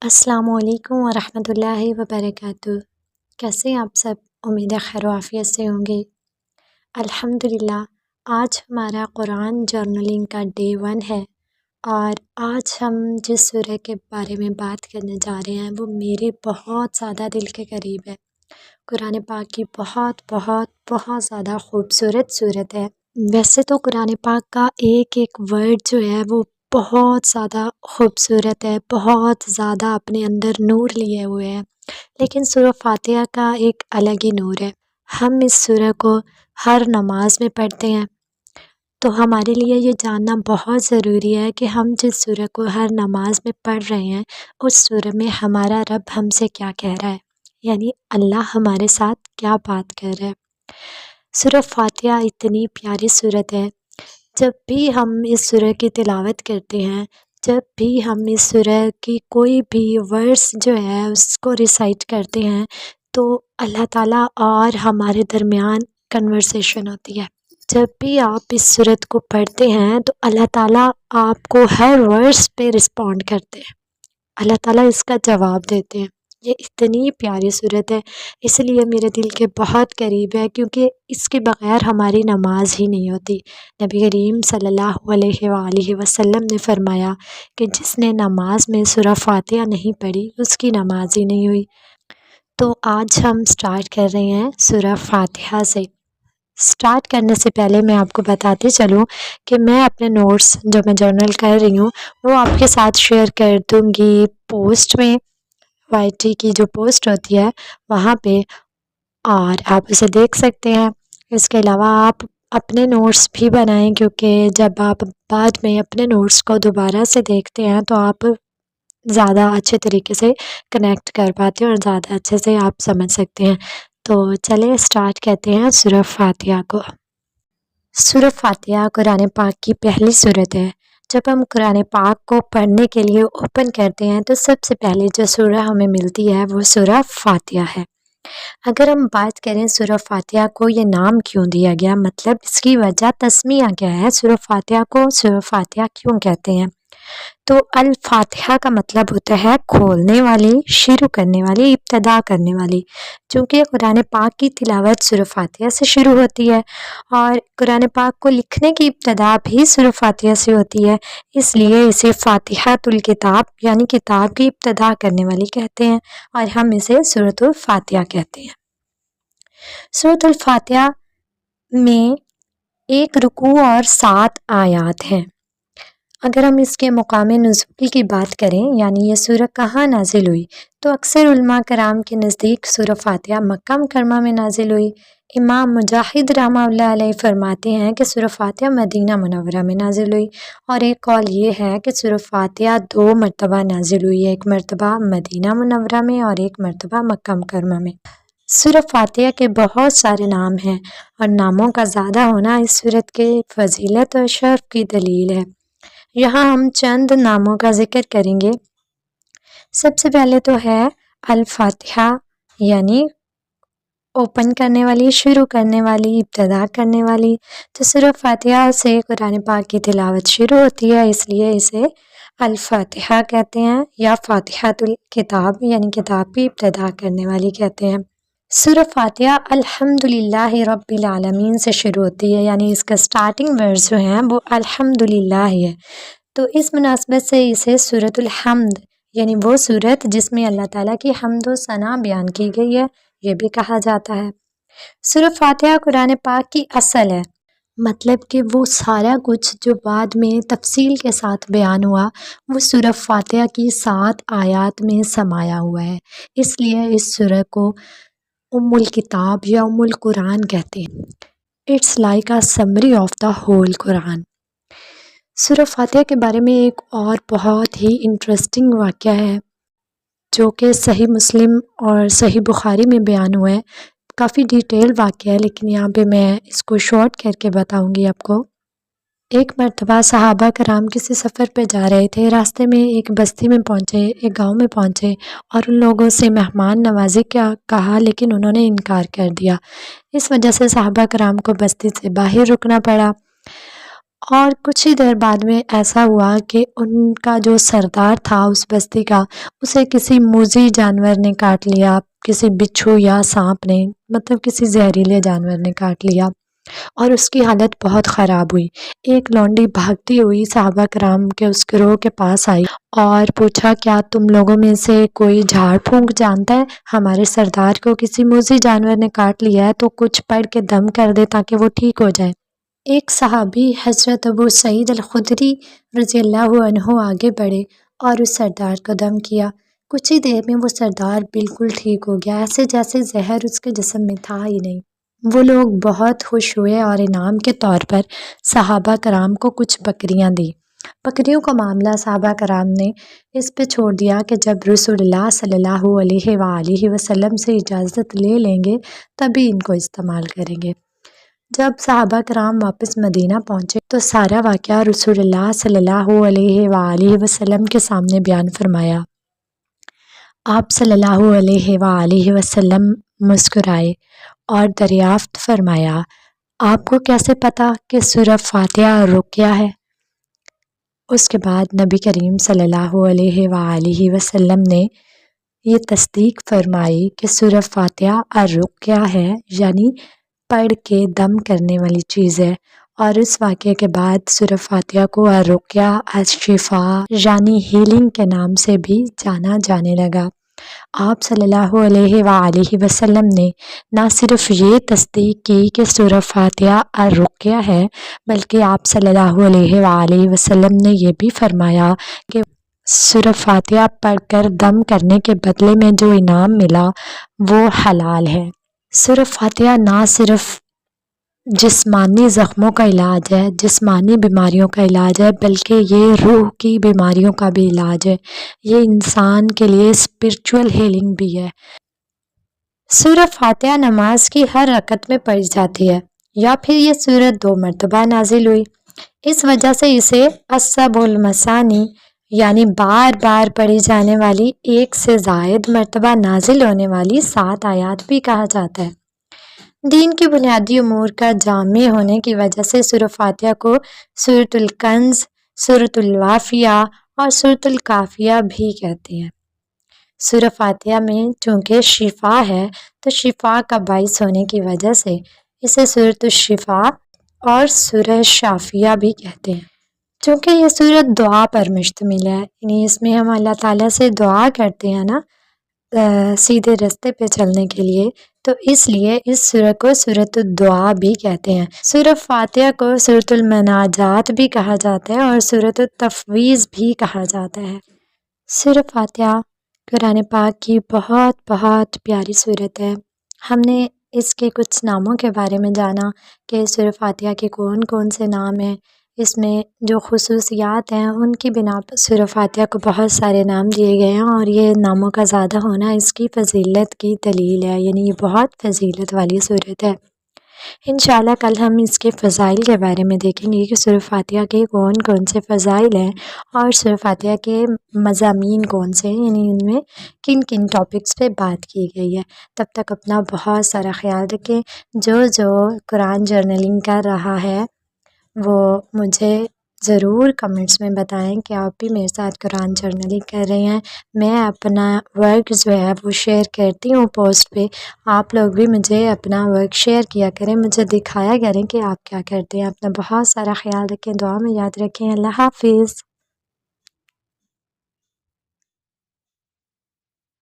السلام علیکم ورحمۃ اللہ وبرکاتہ۔ کیسے ہیں آپ سب؟ امید ہے خیر و عافیت سے ہوں گے۔ الحمدللہ آج ہمارا قرآن جرنلنگ کا ڈے 1 ہے، اور آج ہم جس سورہ کے بارے میں بات کرنے جا رہے ہیں وہ میرے بہت زیادہ دل کے قریب ہے۔ قرآن پاک کی بہت بہت بہت زیادہ خوبصورت صورت ہے۔ ویسے تو قرآن پاک کا ایک ایک ورڈ جو ہے وہ بہت زیادہ خوبصورت ہے، بہت زیادہ اپنے اندر نور لیے ہوئے ہے، لیکن سورہ فاتحہ کا ایک الگ ہی نور ہے۔ ہم اس سورہ کو ہر نماز میں پڑھتے ہیں، تو ہمارے لیے یہ جاننا بہت ضروری ہے کہ ہم جس سورہ کو ہر نماز میں پڑھ رہے ہیں اس سورہ میں ہمارا رب ہم سے کیا کہہ رہا ہے، یعنی اللہ ہمارے ساتھ کیا بات کر رہا ہے۔ سورہ فاتحہ اتنی پیاری صورت ہے۔ جب بھی ہم اس سورہ کی تلاوت کرتے ہیں، جب بھی ہم اس سورہ کی کوئی بھی ورس جو ہے اس کو ریسائٹ کرتے ہیں، تو اللہ تعالیٰ اور ہمارے درمیان کنورسیشن ہوتی ہے۔ جب بھی آپ اس سورت کو پڑھتے ہیں تو اللہ تعالیٰ آپ کو ہر ورس پہ رسپونڈ کرتے ہیں، اللہ تعالیٰ اس کا جواب دیتے ہیں۔ یہ اتنی پیاری صورت ہے، اس لیے میرے دل کے بہت قریب ہے، کیونکہ اس کے بغیر ہماری نماز ہی نہیں ہوتی۔ نبی کریم صلی اللہ علیہ وآلہ وسلم نے فرمایا کہ جس نے نماز میں سورہ فاتحہ نہیں پڑھی اس کی نماز ہی نہیں ہوئی۔ تو آج ہم سٹارٹ کر رہے ہیں سورہ فاتحہ سے۔ سٹارٹ کرنے سے پہلے میں آپ کو بتاتی چلوں کہ میں اپنے نوٹس جو میں جرنل کر رہی ہوں وہ آپ کے ساتھ شیئر کر دوں گی پوسٹ میں، وائی ٹی کی جو پوسٹ ہوتی ہے وہاں پہ، اور آپ اسے دیکھ سکتے ہیں۔ اس کے علاوہ آپ اپنے نوٹس بھی بنائیں، کیونکہ جب آپ بعد میں اپنے نوٹس کو دوبارہ سے دیکھتے ہیں تو آپ زیادہ اچھے طریقے سے کنیکٹ کر پاتے ہیں اور زیادہ اچھے سے آپ سمجھ سکتے ہیں۔ تو چلیں سٹارٹ کرتے ہیں سورہ فاتحہ کو۔ سورہ فاتحہ قرآن پاک کی پہلی سورت ہے۔ جب ہم قرآن پاک کو پڑھنے کے لیے اوپن کرتے ہیں تو سب سے پہلے جو سورہ ہمیں ملتی ہے وہ سورہ فاتحہ ہے۔ اگر ہم بات کریں سورہ فاتحہ کو یہ نام کیوں دیا گیا، مطلب اس کی وجہ تسمیہ کیا ہے، سورہ فاتحہ کو سورہ فاتحہ کیوں کہتے ہیں، تو الفاتحہ کا مطلب ہوتا ہے کھولنے والی، شروع کرنے والی، ابتدا کرنے والی۔ چونکہ قرآن پاک کی تلاوت سورہ فاتحہ سے شروع ہوتی ہے اور قرآن پاک کو لکھنے کی ابتدا بھی سورہ فاتحہ سے ہوتی ہے، اس لیے اسے فاتحۃ الکتاب یعنی کتاب کی ابتدا کرنے والی کہتے ہیں، اور ہم اسے سورۃ الفاتحہ کہتے ہیں۔ سورۃ الفاتحہ میں 1 رکوع اور 7 آیات ہیں۔ اگر ہم اس کے مقام نزول کی بات کریں، یعنی یہ سورہ کہاں نازل ہوئی، تو اکثر علماء کرام کے نزدیک سورہ فاتحہ مکہ مکرمہ میں نازل ہوئی۔ امام مجاہد رحمہ اللہ علیہ فرماتے ہیں کہ سورہ فاتحہ مدینہ منورہ میں نازل ہوئی، اور ایک قول یہ ہے کہ سورہ فاتحہ 2 مرتبہ نازل ہوئی، ایک مرتبہ مدینہ منورہ میں اور ایک مرتبہ مکہ مکرمہ میں۔ سورہ فاتحہ کے بہت سارے نام ہیں، اور ناموں کا زیادہ ہونا اس سورت کے فضیلت اور شرف کی دلیل ہے۔ یہاں ہم چند ناموں کا ذکر کریں گے۔ سب سے پہلے تو ہے الفاتحہ، یعنی اوپن کرنے والی، شروع کرنے والی، ابتدا کرنے والی۔ تو سورہ فاتحہ سے قرآن پاک کی تلاوت شروع ہوتی ہے، اس لیے اسے الفاتحہ کہتے ہیں، یا فاتحۃ الکتاب یعنی کتاب کی ابتدا کرنے والی کہتے ہیں۔ سورہ فاتحہ الحمدللہ رب العالمین سے شروع ہوتی ہے، یعنی اس کا سٹارٹنگ ورڈز جو ہیں وہ الحمدللہ ہے، تو اس مناسبت سے اسے سورۃ الحمد یعنی وہ سورت جس میں اللہ تعالیٰ کی حمد و ثنا بیان کی گئی ہے یہ بھی کہا جاتا ہے۔ سورہ فاتحہ قرآن پاک کی اصل ہے، مطلب کہ وہ سارا کچھ جو بعد میں تفصیل کے ساتھ بیان ہوا وہ سورہ فاتحہ کی 7 آیات میں سمایا ہوا ہے، اس لیے اس سورہ کو ام الکتاب یا ام القرآن کہتے ہیں۔ It's like a summary of the whole قرآن۔ سورہ فاتحہ کے بارے میں ایک اور بہت ہی انٹرسٹنگ واقعہ ہے جو کہ صحیح مسلم اور صحیح بخاری میں بیان ہوا ہے۔ کافی ڈیٹیل واقعہ ہے، لیکن یہاں پہ میں اس کو شارٹ کر کے بتاؤں گی آپ کو۔ ایک مرتبہ صحابہ کرام کسی سفر پہ جا رہے تھے، راستے میں ایک بستی میں پہنچے، ایک گاؤں میں پہنچے، اور ان لوگوں سے مہمان نوازی کا کہا، لیکن انہوں نے انکار کر دیا۔ اس وجہ سے صحابہ کرام کو بستی سے باہر رکنا پڑا، اور کچھ ہی دیر بعد میں ایسا ہوا کہ ان کا جو سردار تھا اس بستی کا، اسے کسی موذی جانور نے کاٹ لیا، کسی بچھو یا سانپ نے، مطلب کسی زہریلے جانور نے کاٹ لیا، اور اس کی حالت بہت خراب ہوئی۔ ایک لونڈی بھاگتی ہوئی صحابہ کرام کے اس گروہ کے پاس آئی اور پوچھا، کیا تم لوگوں میں سے کوئی جھاڑ پھونک جانتا ہے؟ ہمارے سردار کو کسی موذی جانور نے کاٹ لیا ہے تو کچھ پڑھ کے دم کر دے تاکہ وہ ٹھیک ہو جائے۔ ایک صحابی حضرت ابو سعید الخدری رضی اللہ عنہ آگے بڑھے اور اس سردار کو دم کیا۔ کچھ ہی دیر میں وہ سردار بالکل ٹھیک ہو گیا، ایسے جیسے زہر اس کے جسم میں تھا ہی نہیں۔ وہ لوگ بہت خوش ہوئے اور انعام کے طور پر صحابہ کرام کو کچھ بکریاں دیں۔ بکریوں کا معاملہ صحابہ کرام نے اس پہ چھوڑ دیا کہ جب رسول اللہ صلی اللہ علیہ وآلہ وسلم سے اجازت لے لیں گے تبھی ان کو استعمال کریں گے۔ جب صحابہ کرام واپس مدینہ پہنچے تو سارا واقعہ رسول اللہ صلی اللہ علیہ وآلہ وسلم کے سامنے بیان فرمایا۔ آپ صلی اللہ علیہ وآلہ وسلم مسکرائے اور دریافت فرمایا، آپ کو کیسے پتا کہ سورہ فاتحہ اور رقیہ ہے؟ اس کے بعد نبی کریم صلی اللہ علیہ وآلہ وسلم نے یہ تصدیق فرمائی کہ سورہ فاتحہ اور رقیہ ہے، یعنی پڑھ کے دم کرنے والی چیز ہے، اور اس واقعے کے بعد سورہ فاتحہ کو الرقیہ الشفاء یعنی ہیلنگ کے نام سے بھی جانا جانے لگا۔ آپ صلی اللہ علیہ وآلہ وسلم نے نہ صرف یہ تصدیق کی کہ سورہ فاتحہ الرقیہ ہے، بلکہ آپ صلی اللہ علیہ وآلہ وسلم نے یہ بھی فرمایا کہ سورہ فاتحہ پڑھ کر دم کرنے کے بدلے میں جو انعام ملا وہ حلال ہے۔ سورہ فاتحہ نہ صرف جسمانی زخموں کا علاج ہے، جسمانی بیماریوں کا علاج ہے، بلکہ یہ روح کی بیماریوں کا بھی علاج ہے۔ یہ انسان کے لیے اسپرچول ہیلنگ بھی ہے۔ سورہ فاتحہ نماز کی ہر رکعت میں پڑھی جاتی ہے، یا پھر یہ سورت 2 مرتبہ نازل ہوئی۔ اس وجہ سے اسے السبع المثانی یعنی بار بار پڑھی جانے والی 1 سے زائد مرتبہ نازل ہونے والی 7 آیات بھی کہا جاتا ہے۔ دین کی بنیادی امور کا جامع ہونے کی وجہ سے سورہ فاتحہ کو سورۃ الکنز، سورۃ الوافیہ اور سورۃ الکافیہ بھی کہتے ہیں۔ سورہ فاتحہ میں چونکہ شفا ہے تو شفا کا باعث ہونے کی وجہ سے اسے سورۃ الشفاء اور سورہ شافیہ بھی کہتے ہیں۔ چونکہ یہ سورت دعا پر مشتمل ہے، یعنی اس میں ہم اللہ تعالیٰ سے دعا کرتے ہیں نا سیدھے رستے پہ چلنے کے لیے، تو اس لیے اس سورت کو سورۃ الدعا بھی کہتے ہیں۔ سورہ فاتحہ کو سورۃ المناجات بھی کہا جاتا ہے اور سورۃ التفویض بھی کہا جاتا ہے۔ سورہ فاتحہ قرآن پاک کی بہت بہت پیاری سورت ہے۔ ہم نے اس کے کچھ ناموں کے بارے میں جانا کہ سورہ فاتحہ کے کون کون سے نام ہیں، اس میں جو خصوصیات ہیں ان کی بنا پر سورہ فاتحہ کو بہت سارے نام دیے گئے ہیں، اور یہ ناموں کا زیادہ ہونا اس کی فضیلت کی دلیل ہے، یعنی یہ بہت فضیلت والی سورت ہے۔ انشاءاللہ کل ہم اس کے فضائل کے بارے میں دیکھیں گے کہ سورہ فاتحہ کے کون کون سے فضائل ہیں اور سورہ فاتحہ کے مضامین کون سے ہیں، یعنی ان میں کن کن ٹاپکس پہ بات کی گئی ہے۔ تب تک اپنا بہت سارا خیال رکھیں۔ جو قرآن جرنلنگ کر رہا ہے وہ مجھے ضرور کمنٹس میں بتائیں کہ آپ بھی میرے ساتھ قرآن جرنلنگ کر رہے ہیں۔ میں اپنا ورک جو ہے وہ شیئر کرتی ہوں پوسٹ پہ، آپ لوگ بھی مجھے اپنا ورک شیئر کیا کریں، مجھے دکھایا کریں کہ آپ کیا کرتے ہیں۔ اپنا بہت سارا خیال رکھیں، دعا میں یاد رکھیں۔ اللہ حافظ۔